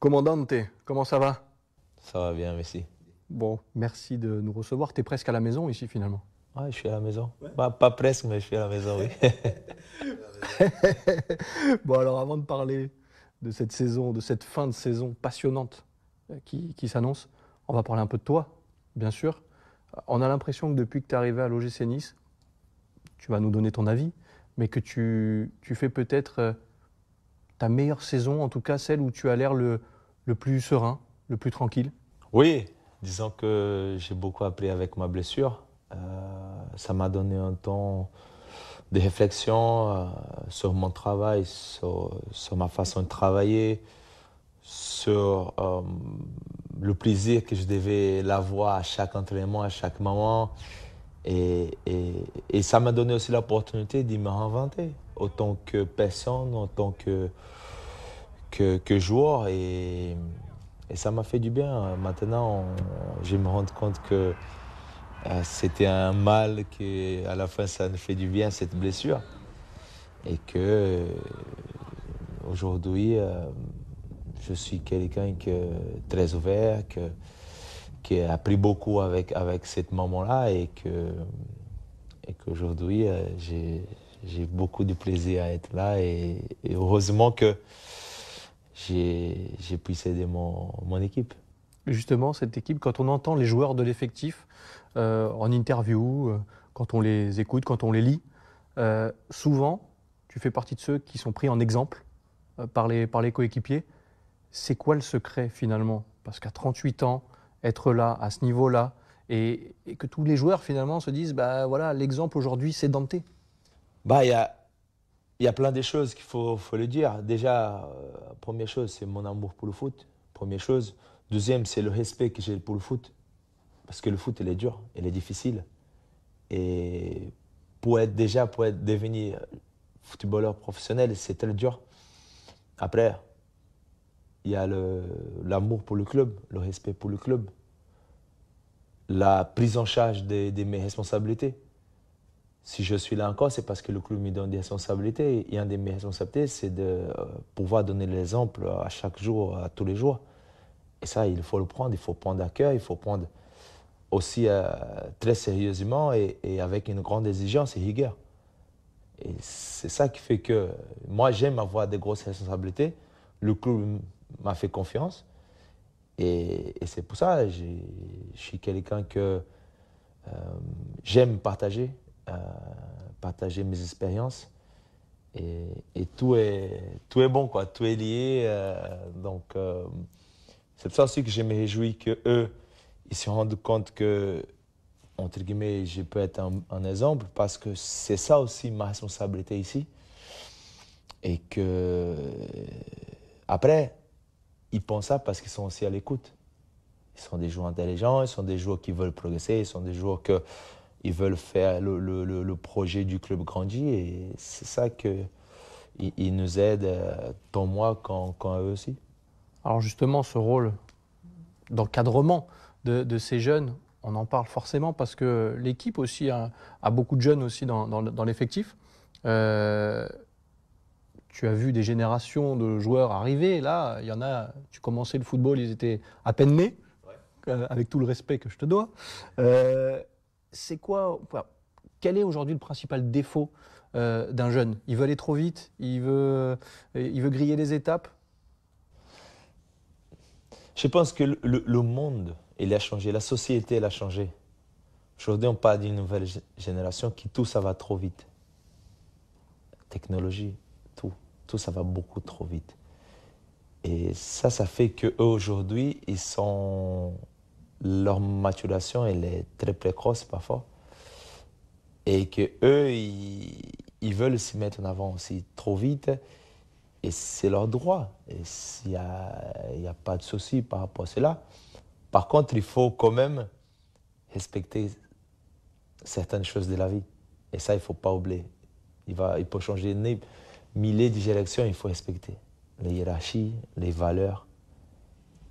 Commandante, comment ça va? Ça va bien, merci. Bon, merci de nous recevoir. Tu es presque à la maison ici finalement. Ouais, je suis à la maison. Pas presque, mais je suis à la maison, oui. Bon, alors avant de parler de cette saison, de cette fin de saison passionnante qui s'annonce, on va parler un peu de toi, bien sûr. On a l'impression que depuis que tu es arrivé à l'OGC Nice, tu vas nous donner ton avis, mais que tu fais peut-être ta meilleure saison, en tout cas celle où tu as l'air le plus serein, le plus tranquille. Oui, disons que j'ai beaucoup appris avec ma blessure. Ça m'a donné un temps de réflexion sur mon travail, sur ma façon de travailler, sur le plaisir que je devais l'avoir à chaque entraînement, à chaque moment. Et ça m'a donné aussi l'opportunité de me réinventer, autant que personne, autant que joueur. Et ça m'a fait du bien. Maintenant, je me rends compte que c'était un mal, qu'à la fin, ça nous fait du bien, cette blessure. Et que aujourd'hui, je suis quelqu'un très ouvert, qui a appris beaucoup avec ce moment-là et qu'aujourd'hui, j'ai beaucoup de plaisir à être là et heureusement que j'ai pu aider mon équipe. Justement, cette équipe, quand on entend les joueurs de l'effectif en interview, quand on les écoute, quand on les lit, souvent, tu fais partie de ceux qui sont pris en exemple par les coéquipiers. C'est quoi le secret finalement? Parce qu'à 38 ans, être là, à ce niveau-là, et que tous les joueurs finalement se disent, bah voilà, l'exemple aujourd'hui, c'est Dante. Bah, il y a plein de choses qu'il faut le dire. Déjà, première chose, c'est mon amour pour le foot. Première chose. Deuxième, c'est le respect que j'ai pour le foot. Parce que le foot, il est dur, il est difficile. Et pour devenir footballeur professionnel, c'est très dur. Après, il y a l'amour pour le club, le respect pour le club, la prise en charge de mes responsabilités. Si je suis là encore, c'est parce que le club me donne des responsabilités. Et une de mes responsabilités, c'est de pouvoir donner l'exemple à chaque jour, à tous les jours. Et ça, il faut le prendre, il faut prendre à cœur, il faut prendre aussi très sérieusement et avec une grande exigence et rigueur. Et c'est ça qui fait que moi, j'aime avoir des grosses responsabilités. Le club m'a fait confiance. Et c'est pour ça que je suis quelqu'un que j'aime euh, partager mes expériences. Et tout est bon, quoi. Tout est lié. C'est pour ça aussi que je me réjouis qu'eux, ils se rendent compte que, entre guillemets, je peux être un exemple parce que c'est ça aussi ma responsabilité ici. Et que, après, ils pensent ça parce qu'ils sont aussi à l'écoute. Ils sont des joueurs intelligents, ils sont des joueurs qui veulent progresser, ils sont des joueurs qui veulent faire le projet du club grandir. Et c'est ça qu'ils nous aident, tant moi qu'à eux aussi. Alors justement, ce rôle d'encadrement de ces jeunes, on en parle forcément parce que l'équipe aussi a beaucoup de jeunes aussi dans l'effectif. Euh, Tu as vu des générations de joueurs arriver. Là, il y en a, tu commençais le football, ils étaient à peine nés, avec tout le respect que je te dois. Euh, c'est quoi, enfin, quel est aujourd'hui le principal défaut d'un jeune? Il veut aller trop vite, il veut griller les étapes. Je pense que le monde, il a changé, la société, elle a changé. Aujourd'hui, on parle d'une nouvelle génération qui tout ça va trop vite. Technologie, tout ça va beaucoup trop vite. Et ça fait qu'eux, aujourd'hui, leur maturation, elle est très précoce parfois. Et qu'eux, ils veulent se mettre en avant aussi trop vite. Et c'est leur droit. Et il y a pas de souci par rapport à cela. Par contre, il faut quand même respecter certaines choses de la vie. Et ça, il ne faut pas oublier. Il peut changer milliers de directions, il faut respecter les hiérarchies, les valeurs,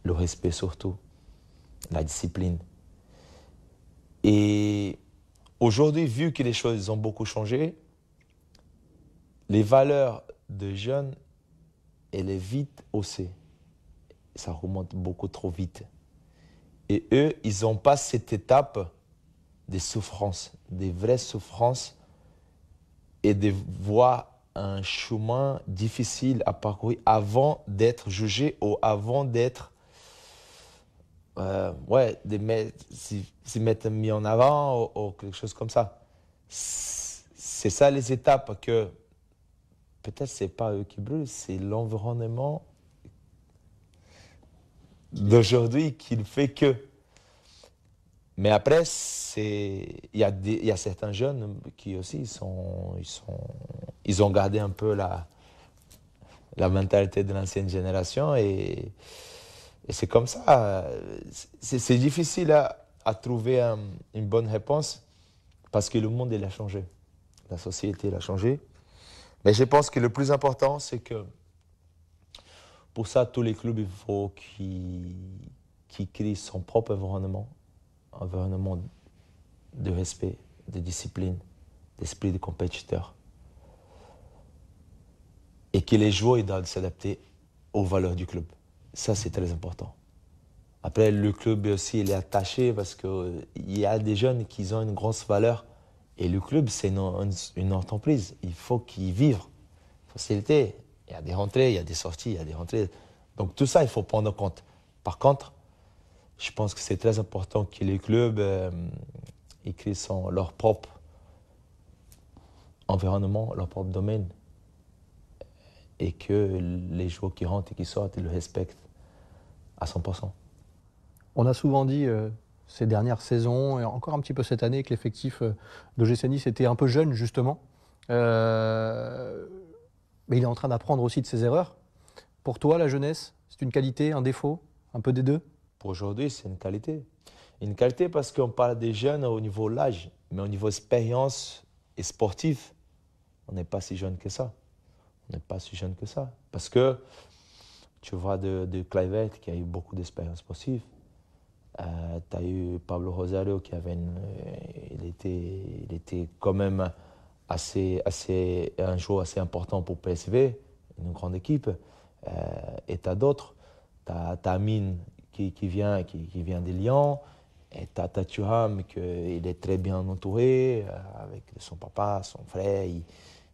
le respect surtout, la discipline. Et aujourd'hui, vu que les choses ont beaucoup changé, les valeurs de jeunes, elles est vite haussées. ça remonte beaucoup trop vite. Et eux, ils n'ont pas cette étape des souffrances, des vraies souffrances, et de voir un chemin difficile à parcourir avant d'être jugé ou avant d'être s'y mettre mis en avant ou quelque chose comme ça. C'est ça les étapes que peut-être c'est pas eux qui brûlent, c'est l'environnement d'aujourd'hui qui le fait que. Mais après, il y a certains jeunes qui aussi ils ont gardé un peu la mentalité de l'ancienne génération et c'est comme ça. C'est difficile à trouver une bonne réponse parce que le monde il a changé. La société elle a changé. Mais je pense que le plus important, c'est que pour ça, tous les clubs, il faut qu'ils créent son propre environnement de respect, de discipline, d'esprit de compétiteur. Et que les joueurs ils doivent s'adapter aux valeurs du club. Ça, c'est très important. Après, le club aussi, il est attaché parce qu'il y a des jeunes qui ont une grosse valeur. Et le club, c'est une entreprise. Il faut qu'ils vivent. Facilité. Il y a des rentrées, il y a des sorties, il y a des rentrées. Donc tout ça, il faut prendre en compte. Par contre, je pense que c'est très important que les clubs ils créent leur propre environnement, leur propre domaine. Et que les joueurs qui rentrent et qui sortent, ils le respectent à 100%. On a souvent dit ces dernières saisons, et encore un petit peu cette année, que l'effectif d'OGC Nice était un peu jeune, justement. Mais il est en train d'apprendre aussi de ses erreurs. Pour toi, la jeunesse, c'est une qualité, un défaut, un peu des deux? Pour aujourd'hui, c'est une qualité. Une qualité parce qu'on parle des jeunes au niveau de l'âge, mais au niveau expérience et sportif, on n'est pas si jeune que ça. On n'est pas si jeune que ça. Parce que tu vois de Clivet qui a eu beaucoup d'expérience sportive. Tu as eu Pablo Rosario qui avait il était quand même un joueur assez important pour PSV, une grande équipe. Et tu as d'autres. Tu as Amine qui vient de Lyon. Et tu as Thuram qui est très bien entouré avec son papa, son frère.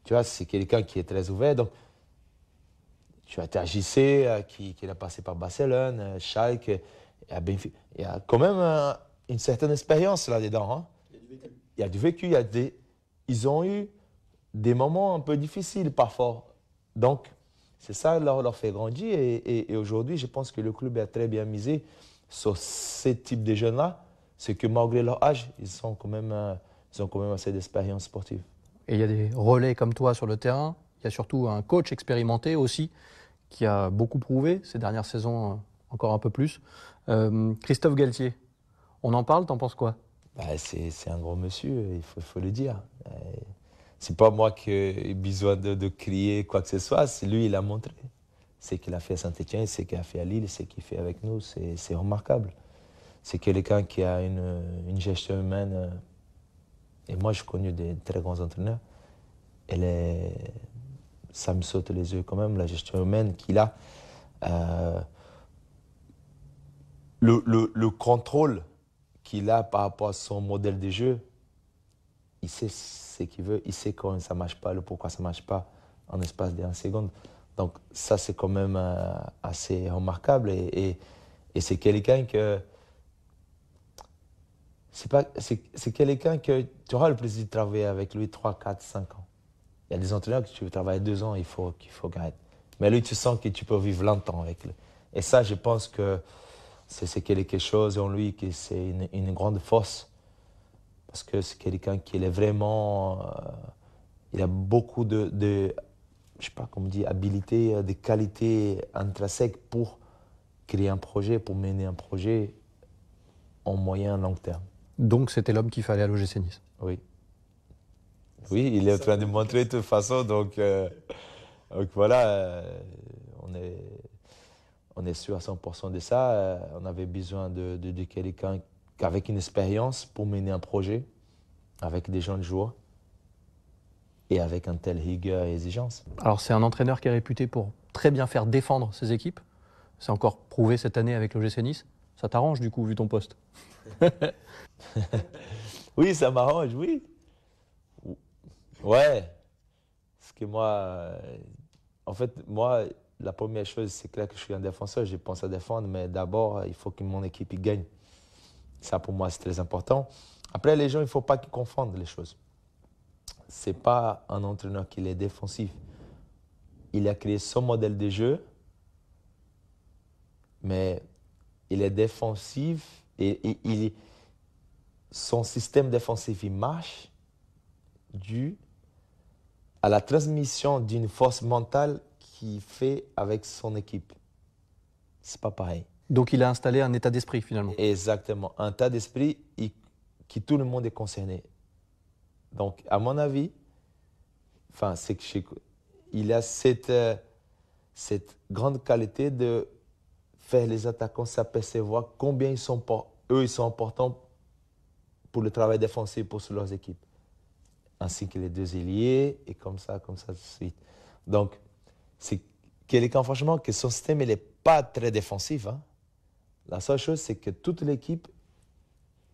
Tu vois, c'est quelqu'un qui est très ouvert. Donc, tu as JC qui a passé par Barcelone, Schalke, il y a quand même une certaine expérience là-dedans. Hein. Il y a du vécu. Ils ont eu des moments un peu difficiles parfois. Donc, c'est ça qui leur fait grandir. Et aujourd'hui, je pense que le club a très bien misé sur ce type de jeunes-là. C'est que malgré leur âge, ils ont quand même assez d'expérience sportive. Et il y a des relais comme toi sur le terrain. Il y a surtout un coach expérimenté aussi qui a beaucoup prouvé ces dernières saisons, encore un peu plus. Christophe Galtier, on en parle, t'en penses quoi? C'est un grand monsieur, il faut le dire. C'est pas moi qui ai besoin de crier quoi que ce soit, c'est lui, il a montré. Ce qu'il a fait à Saint-Etienne, ce qu'il a fait à Lille, ce qu'il fait avec nous, c'est remarquable. C'est quelqu'un qui a une gestion humaine. Et moi, je connais des très grands entraîneurs. Ça me saute les yeux quand même, la gestion humaine qu'il a. Le contrôle qu'il a par rapport à son modèle de jeu, il sait ce qu'il veut, il sait quand ça ne marche pas, le pourquoi ça ne marche pas en espace de 1 seconde. Donc ça, c'est quand même assez remarquable. Et c'est quelqu'un que... C'est quelqu'un que tu auras le plaisir de travailler avec lui 3, 4, 5 ans. Il y a des entraîneurs que tu veux travailler 2 ans, il faut garder. Mais lui, tu sens que tu peux vivre longtemps avec lui. Et ça, je pense que c'est quelque chose en lui qui c'est une grande force. Parce que c'est quelqu'un qui est vraiment... il a beaucoup je sais pas comment dire, habilité, de qualités intrinsèques pour créer un projet, pour mener un projet en moyen long terme. Donc c'était l'homme qu'il fallait à l'OGC Nice. Oui. Oui, il est en train de montrer de toute façon. Donc voilà, on est sûr à 100% de ça. On avait besoin de quelqu'un avec une expérience pour mener un projet, avec des jeunes joueurs et avec un tel rigueur et exigence. Alors c'est un entraîneur qui est réputé pour très bien faire défendre ses équipes. C'est encore prouvé cette année avec l'OGC Nice. Ça t'arrange du coup, vu ton poste? Oui, ça m'arrange, oui. Ouais. Parce que moi, en fait, moi, la première chose, c'est clair que je suis un défenseur, je pense à défendre, mais d'abord, il faut que mon équipe y gagne. Ça, pour moi, c'est très important. Après, les gens, il ne faut pas qu'ils confondent les choses. Ce n'est pas un entraîneur qui est défensif. Il a créé son modèle de jeu, mais il est défensif et son système défensif, il marche dû à la transmission d'une force mentale qu'il fait avec son équipe. C'est pas pareil. Donc il a installé un état d'esprit finalement. Exactement. Un tas d'esprit qui tout le monde est concerné. Donc, à mon avis, enfin, c'est que il a cette grande qualité de faire les attaquants s'apercevoir combien ils sont importants pour le travail défensif pour leurs équipes. Ainsi que les deux ailiers, et comme ça de suite. Donc, c'est quelqu'un, franchement, que son système n'est pas très défensif. Hein. La seule chose, c'est que toute l'équipe,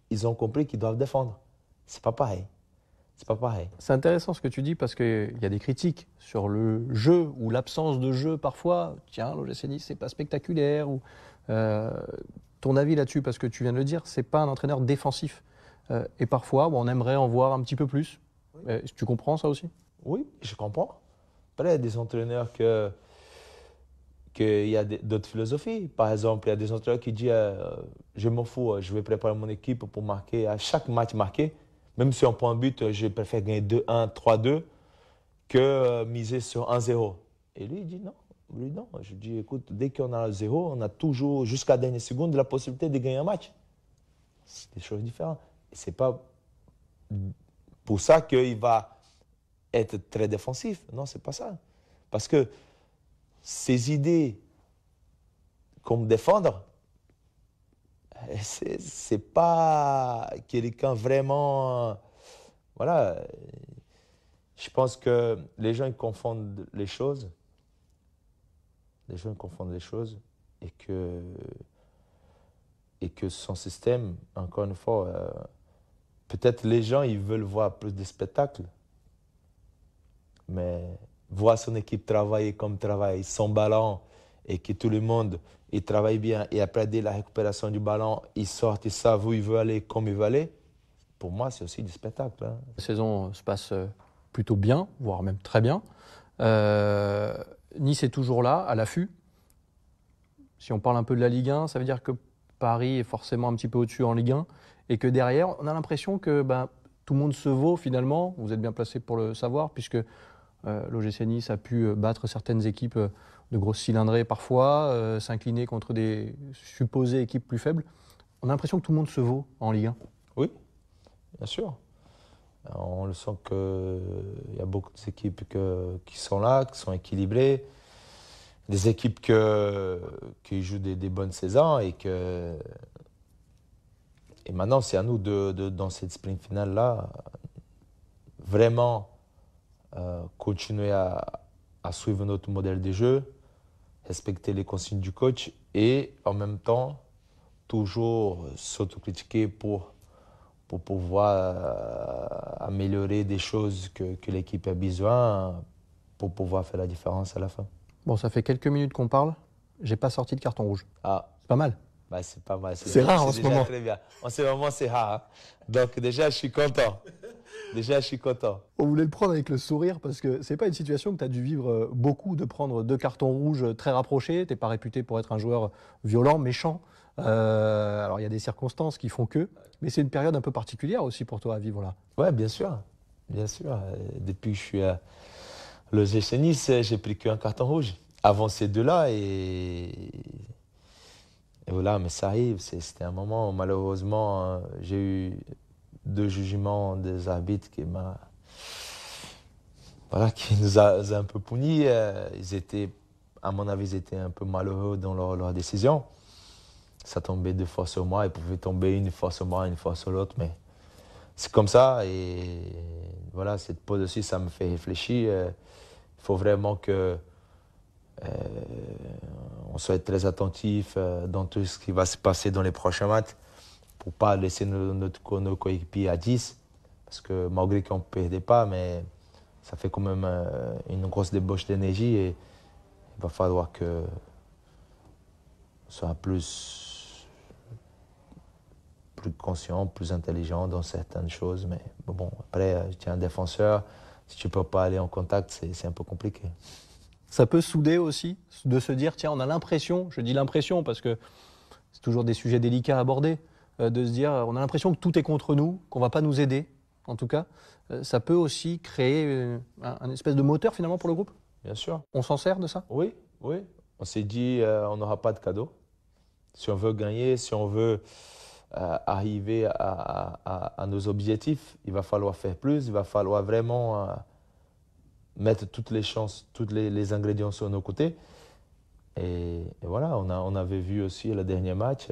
ils ont compris qu'ils doivent défendre. C'est pas pareil. C'est pas pareil. C'est intéressant ce que tu dis parce qu'il y a des critiques sur le jeu ou l'absence de jeu parfois. Tiens, l'OGC Nice, c'est pas spectaculaire. Ton avis là-dessus, parce que tu viens de le dire, c'est pas un entraîneur défensif. Et parfois, on aimerait en voir un petit peu plus. Oui. Tu comprends ça aussi? Oui, je comprends. Après, il y a des entraîneurs qu'il y a d'autres philosophies. Par exemple, il y a des entraîneurs qui disent je m'en fous, je vais préparer mon équipe pour marquer à chaque match marqué. Même si on prend un but, je préfère gagner 2-1, 3-2 que miser sur 1-0. Et lui, il dit non. Lui, non. Je dis, écoute, dès qu'on a 0, on a toujours, jusqu'à la dernière seconde, la possibilité de gagner un match. C'est des choses différentes. Et ce n'est pas pour ça qu'il va être très défensif. Non, ce n'est pas ça. Parce que ses idées comme défendre, c'est pas quelqu'un vraiment. Voilà. Je pense que les gens ils confondent les choses. Les gens confondent les choses et que son système, encore une fois, peut-être les gens ils veulent voir plus de spectacles, mais voir son équipe travailler comme travaille, son ballon, et que tout le monde il travaille bien, et après dès la récupération du ballon, ils sortent, ils savent où ils veulent aller, comme ils veulent aller, pour moi c'est aussi du spectacle. Hein. La saison se passe plutôt bien, voire même très bien. Nice est toujours là, à l'affût. Si on parle un peu de la Ligue 1, ça veut dire que Paris est forcément un petit peu au-dessus en Ligue 1 et que derrière, on a l'impression que tout le monde se vaut finalement. Vous êtes bien placé pour le savoir puisque l'OGC Nice a pu battre certaines équipes de grosses cylindrées parfois, s'incliner contre des supposées équipes plus faibles. On a l'impression que tout le monde se vaut en Ligue 1. Oui, bien sûr. On le sent qu'il y a beaucoup d'équipes qui sont là, qui sont équilibrées. Des équipes qui jouent des bonnes saisons et maintenant c'est à nous dans cette sprint finale là vraiment continuer à suivre notre modèle de jeu, respecter les consignes du coach et en même temps toujours s'autocritiquer pour pouvoir améliorer des choses que l'équipe a besoin pour pouvoir faire la différence à la fin. Bon, ça fait quelques minutes qu'on parle. J'ai pas sorti de carton rouge. Ah. C'est pas mal. Bah, c'est pas mal. C'est rare en ce moment. Très bien. En ce moment, c'est rare. Hein. Donc déjà, je suis content. On voulait le prendre avec le sourire parce que c'est pas une situation que tu as dû vivre beaucoup, de prendre 2 cartons rouges très rapprochés. Tu n'es pas réputé pour être un joueur violent, méchant. Alors il y a des circonstances qui font que. Mais c'est une période un peu particulière aussi pour toi à vivre là. Ouais, bien sûr. Bien sûr. Depuis que je suis à l'OGC Nice, j'ai pris qu'un carton rouge. Avant ces deux-là et voilà, mais ça arrive. C'était un moment où malheureusement, j'ai eu 2 jugements des arbitres qui nous a un peu punis. À mon avis, ils étaient un peu malheureux dans leur décision. Ça tombait 2 fois sur moi. Ils pouvaient tomber une fois sur moi, une fois sur l'autre. Mais c'est comme ça. Et voilà, cette pause aussi, ça me fait réfléchir. Il faut vraiment que On soit très attentif dans tout ce qui va se passer dans les prochains matchs pour ne pas laisser nos coéquipiers à 10. Parce que malgré qu'on ne perdait pas, mais ça fait quand même une grosse débauche d'énergie et il va falloir que soit plus conscient, plus intelligent dans certaines choses. Mais bon, après, tu es un défenseur. Si tu ne peux pas aller en contact, c'est un peu compliqué. Ça peut souder aussi, de se dire, tiens, on a l'impression, je dis l'impression parce que c'est toujours des sujets délicats à aborder, de se dire, on a l'impression que tout est contre nous, qu'on ne va pas nous aider, en tout cas. Ça peut aussi créer un espèce de moteur finalement pour le groupe. Bien sûr. On s'en sert de ça? Oui, oui. On s'est dit, on n'aura pas de cadeau. Si on veut gagner, si on veut arriver à nos objectifs, il va falloir faire plus, il va falloir vraiment mettre toutes les chances, tous les ingrédients sur nos côtés. Et voilà, on avait vu aussi le dernier match.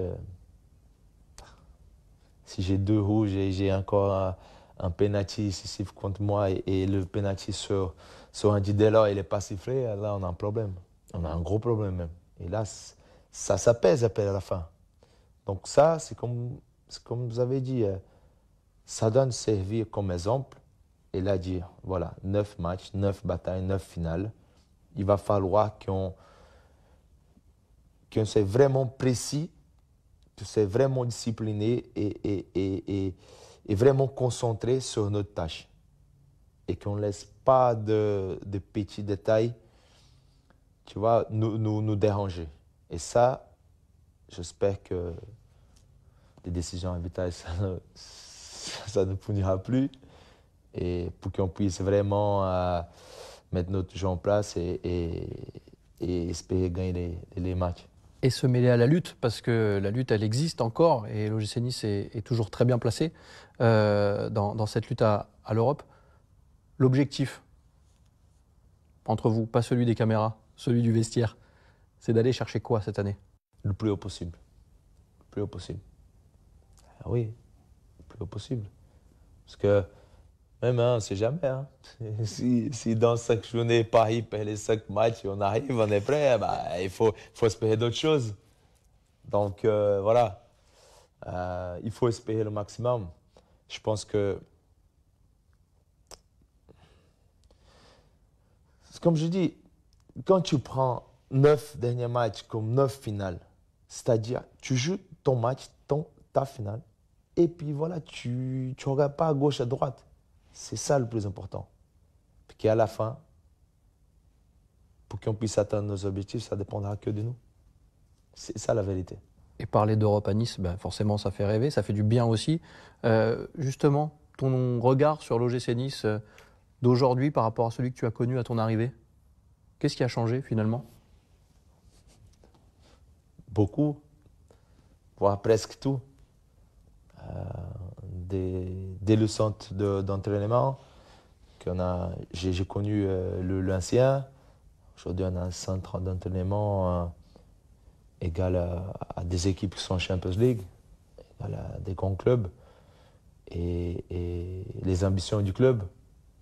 Si j'ai 2 rouges et j'ai encore un penalty décisif contre moi et le penalty sur Andy Delors, il n'est pas sifflé, là on a un problème. On a un gros problème même. Et là, ça pèse après à la fin. Donc ça, c'est comme vous avez dit, ça doit nous servir comme exemple. Et là, dire, voilà, 9 matchs, 9 batailles, 9 finales. Il va falloir qu'on soit vraiment précis, qu'on soit vraiment discipliné et vraiment concentré sur notre tâche. Et qu'on ne laisse pas de petits détails, tu vois, nous déranger. Et ça, j'espère que les décisions arbitrales, ça ne punira plus. Et pour qu'on puisse vraiment mettre notre jeu en place et espérer gagner les matchs. Et se mêler à la lutte, parce que la lutte, elle existe encore, et l'OGC Nice est toujours très bien placé dans cette lutte à l'Europe. L'objectif, entre vous, pas celui des caméras, celui du vestiaire, c'est d'aller chercher quoi cette année? Le plus haut possible. Le plus haut possible. Ah oui, le plus haut possible. Parce que même, on ne sait jamais. Hein. Si dans 5 journées, Paris perd les 5 matchs et on arrive, on est prêt, bah, il faut espérer d'autres choses. Donc voilà, il faut espérer le maximum. Je pense que, comme je dis, quand tu prends 9 derniers matchs comme 9 finales, c'est-à-dire tu joues ton match, ta finale, et puis voilà, tu ne regardes pas à gauche, à droite. C'est ça le plus important. Puis qu'à la fin, pour qu'on puisse atteindre nos objectifs, ça ne dépendra que de nous. C'est ça la vérité. Et parler d'Europe à Nice, ben forcément ça fait rêver, ça fait du bien aussi. Justement, ton regard sur l'OGC Nice d'aujourd'hui par rapport à celui que tu as connu à ton arrivée, qu'est-ce qui a changé finalement? Beaucoup, voire presque tout. Dès le centre d'entraînement, j'ai connu l'ancien. Aujourd'hui, on a un centre d'entraînement égal à des équipes qui sont en Champions League, égal à des grands clubs. Et les ambitions du club,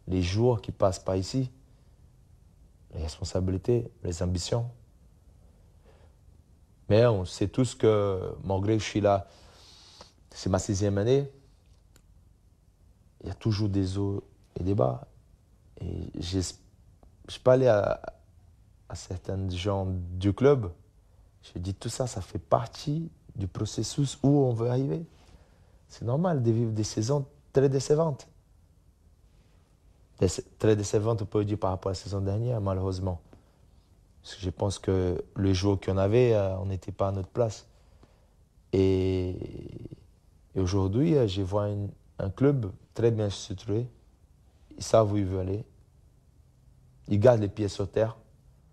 les joueurs qui passent par ici, les responsabilités, les ambitions. Mais on sait tous que, malgré que je suis là, c'est ma 6e année, il y a toujours des hauts et des bas. Et je parlais à certains gens du club, je dis tout ça, ça fait partie du processus où on veut arriver. C'est normal de vivre des saisons très décevantes. Très décevantes, on peut dire, par rapport à la saison dernière, malheureusement. Parce que je pense que les joueurs qu'on avait, on n'était pas à notre place. Et aujourd'hui, je vois un club très bien structuré. Ils savent où ils veulent aller. Ils gardent les pieds sur terre.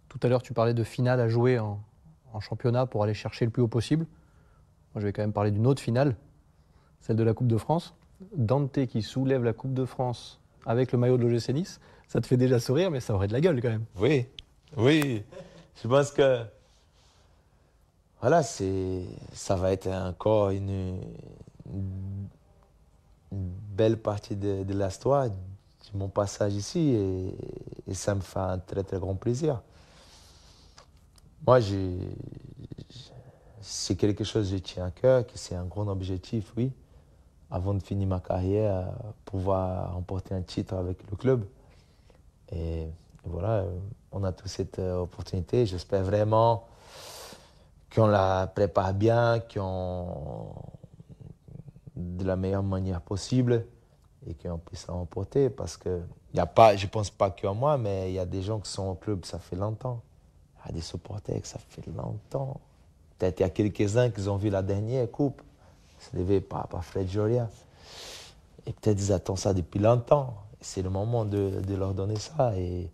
Tout à l'heure, tu parlais de finale à jouer en championnat pour aller chercher le plus haut possible. Moi, je vais quand même parler d'une autre finale, celle de la Coupe de France. Dante qui soulève la Coupe de France avec le maillot de l'OGC Nice, ça te fait déjà sourire, mais ça aurait de la gueule quand même. Oui, oui. Je pense que voilà, ça va être encore une belle partie de l'histoire de mon passage ici et ça me fait un très très grand plaisir. Moi, c'est quelque chose que je tiens à cœur, que c'est un grand objectif, oui, avant de finir ma carrière, pouvoir remporter un titre avec le club. Et voilà, on a tous cette opportunité. J'espère vraiment qu'on la prépare bien, qu'on de la meilleure manière possible et qu'on puisse la remporter parce que y a pas, je pense pas que moi, mais il y a des gens qui sont au club, ça fait longtemps. Il y a des supporters que ça fait longtemps. Peut-être il y a quelques-uns qui ont vu la dernière coupe, c'est levé par Fred Joria. Et peut-être ils attendent ça depuis longtemps. C'est le moment de leur donner ça et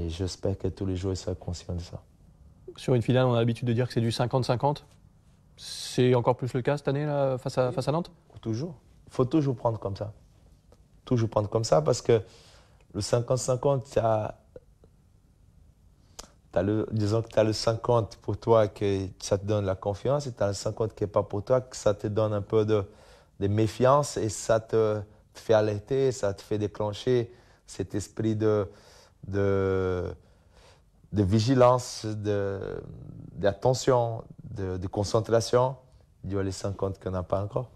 j'espère que tous les joueurs soient conscients de ça. Sur une finale, on a l'habitude de dire que c'est du 50-50. C'est encore plus le cas cette année là, face à Nantes? Toujours. Il faut toujours prendre comme ça. Toujours prendre comme ça parce que le 50-50, disons que tu as le 50 pour toi que ça te donne la confiance et tu as le 50 qui n'est pas pour toi, que ça te donne un peu de méfiance et ça te fait alerter, ça te fait déclencher cet esprit de vigilance, d'attention, de concentration. Il y a les 50 qu'on n'a pas encore.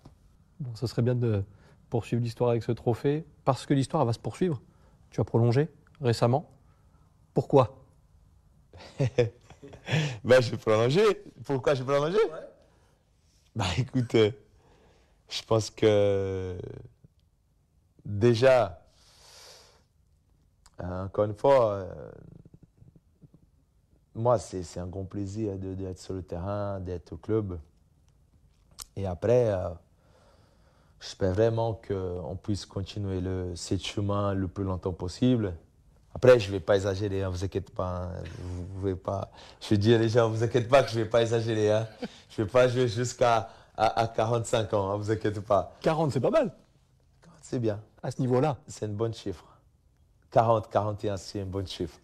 Bon, ça serait bien de poursuivre l'histoire avec ce trophée, parce que l'histoire elle va se poursuivre. Tu as prolongé récemment. Pourquoi? Ben, je vais prolonger. Pourquoi je vais prolonger? Bah écoute, je pense que déjà, encore une fois, moi, c'est un grand plaisir d'être sur le terrain, d'être au club. Et après, j'espère vraiment qu'on puisse continuer ce chemin le plus longtemps possible. Après, je ne vais pas exagérer, ne vous inquiétez pas. Vous pouvez pas. Je dis à les gens, ne vous inquiétez pas que je ne vais pas exagérer. Hein. Je ne vais pas jouer jusqu'à 45 ans, ne vous inquiétez pas. 40, c'est pas mal. C'est bien. À ce niveau-là. C'est une bonne chiffre. 40, 41, c'est un bon chiffre.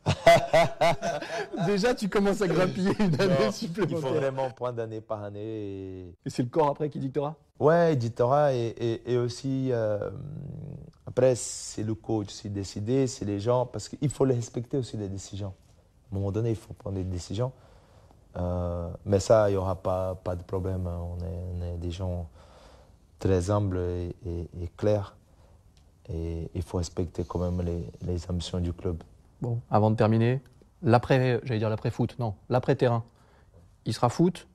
Déjà, tu commences à grappiller une année supplémentaire. Il faut vraiment prendre année par année. Et c'est le corps après qui dictera? Ouais, éditera et aussi, après, c'est le coach aussi décider, c'est les gens, parce qu'il faut les respecter aussi les décisions. À un moment donné, il faut prendre des décisions. Mais ça, il n'y aura pas de problème. On est des gens très humbles et clairs. Et il faut respecter quand même les ambitions du club. Bon, avant de terminer, j'allais dire l'après-foot, non, l'après-terrain. Il sera foot,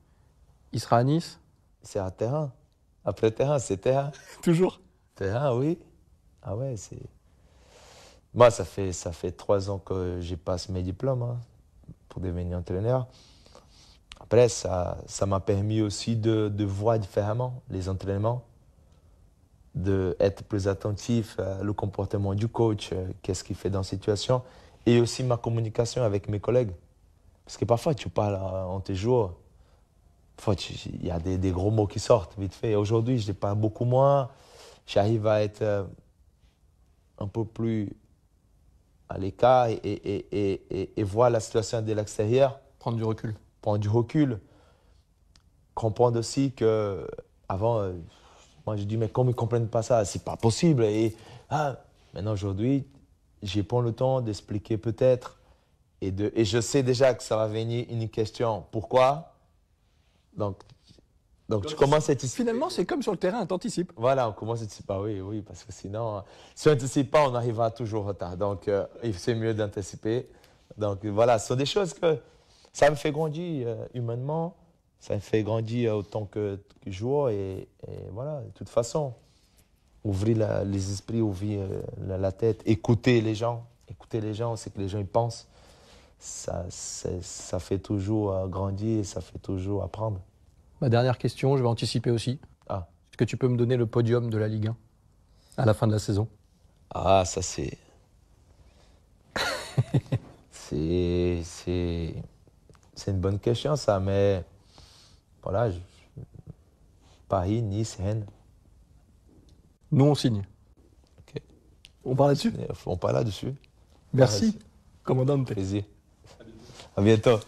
il sera à Nice. C'est à terrain. Après terrain, c'est terrain. Toujours. Terrain, oui. Ah ouais, c'est... Moi, ça fait 3 ans que j'ai passé mes diplômes hein, pour devenir entraîneur. Après, ça m'a permis aussi de voir différemment les entraînements, d'être plus attentif au comportement du coach, qu'est-ce qu'il fait dans la situation, et aussi ma communication avec mes collègues. Parce que parfois, tu parles en tes jours, parfois, il y a des gros mots qui sortent vite fait. Aujourd'hui, je les parle beaucoup moins. J'arrive à être un peu plus à l'écart et voir la situation de l'extérieur. Prendre du recul. Prendre du recul. Comprendre aussi que avant, moi je dis mais comment ils ne comprennent pas ça? C'est pas possible. Et maintenant aujourd'hui, j'ai pas le temps d'expliquer peut-être. Et je sais déjà que ça va venir une question. Pourquoi? Donc tu commences à anticiper. Finalement, c'est comme sur le terrain, t'anticipes. Voilà, on commence à anticiper. Oui, parce que sinon, si on n'anticipe pas, on arrivera toujours en retard. Donc, c'est mieux d'anticiper. Donc, voilà, ce sont des choses que ça me fait grandir humainement, ça me fait grandir autant que joueur. Et voilà, de toute façon, ouvrir les esprits, ouvrir la tête, écouter les gens, c'est que les gens ils pensent. Ça fait toujours grandir, ça fait toujours apprendre. Ma dernière question, je vais anticiper aussi. Est-ce que tu peux me donner le podium de la Ligue 1 à la fin de la saison? Ça c'est... c'est une bonne question ça, mais voilà, Paris, Nice, Rennes. Nous, on signe. Okay. On parle là-dessus? On parle là-dessus. Merci, commandante. Plaisir. À bientôt.